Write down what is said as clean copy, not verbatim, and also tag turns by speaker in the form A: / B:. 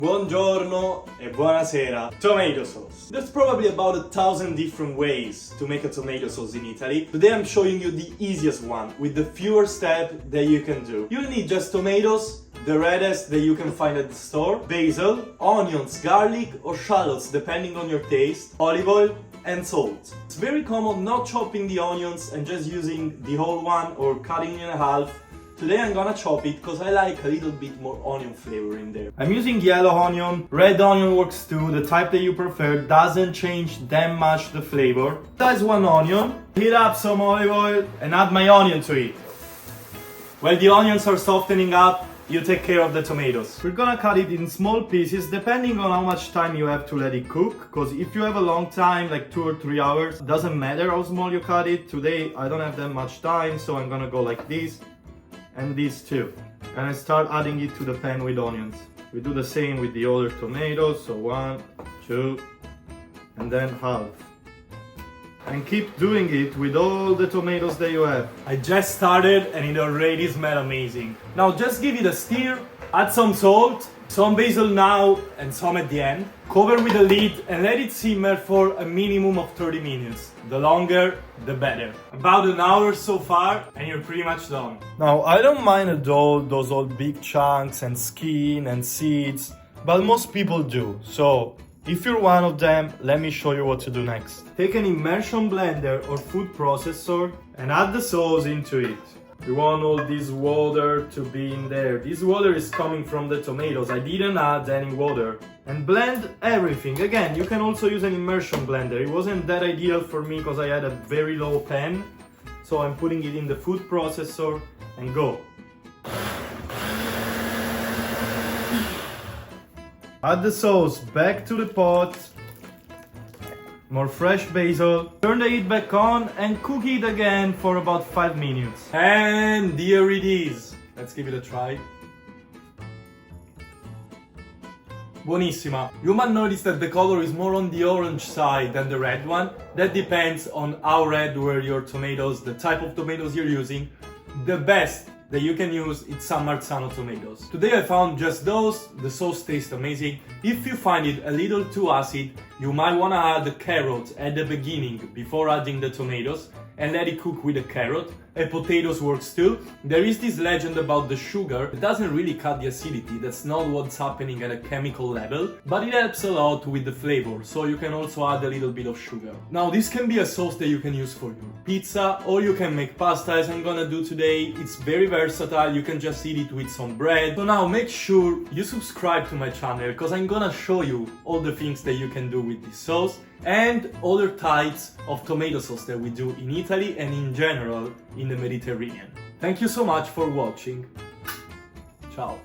A: Buongiorno e buonasera. Tomato sauce. There's probably about 1,000 different ways to make a tomato sauce in Italy. Today I'm showing you the easiest one with the fewer steps that you can do. You need just tomatoes, the reddest that you can find at the store, basil, onions, garlic or shallots depending on your taste, olive oil and salt. It's very common not chopping the onions and just using the whole one or cutting in half. Today I'm gonna chop it because I like a little bit more onion flavor in there. I'm using yellow onion, red onion works too, the type that you prefer, doesn't change that much the flavor. Slice one onion, heat up some olive oil and add my onion to it. While the onions are softening up, you take care of the tomatoes. We're gonna cut it in small pieces depending on how much time you have to let it cook, because if you have a long time, like 2 or 3 hours, doesn't matter how small you cut it. Today I don't have that much time, so I'm gonna go like this. And these two, and I start adding it to the pan with onions. We do the same with the other tomatoes, so 1, 2, and then half. And keep doing it with all the tomatoes that you have. I just started and it already smells amazing. Now just give it a stir, add some salt, some basil now and some at the end. Cover with a lid and let it simmer for a minimum of 30 minutes. The longer, the better. About an hour so far and you're pretty much done. Now I don't mind at all those old big chunks and skin and seeds, but most people do. So if you're one of them, let me show you what to do next. Take an immersion blender or food processor and add the sauce into it. You want all this water to be in there. This water is coming from the tomatoes. I didn't add any water. And blend everything. Again, you can also use an immersion blender. It wasn't that ideal for me because I had a very low pan. So I'm putting it in the food processor and go. Add the sauce back to the pot. More fresh basil. Turn the heat back on and cook it again for about 5 minutes. And here it is. Let's give it a try. Buonissima. You might notice that the color is more on the orange side than the red one. That depends on how red were your tomatoes, the type of tomatoes you're using. The best that you can use is San Marzano tomatoes. Today I found just those. The sauce tastes amazing. If you find it a little too acid, you might want to add the carrot at the beginning before adding the tomatoes and let it cook with the carrot. And potatoes works too. There is this legend about the sugar. It doesn't really cut the acidity. That's not what's happening at a chemical level, but it helps a lot with the flavor. So you can also add a little bit of sugar. Now this can be a sauce that you can use for your pizza, or you can make pasta as I'm gonna do today. It's very versatile. You can just eat it with some bread. So now make sure you subscribe to my channel because I'm gonna show you all the things that you can do with this sauce and other types of tomato sauce that we do in Italy and in general in the Mediterranean. Thank you so much for watching. Ciao.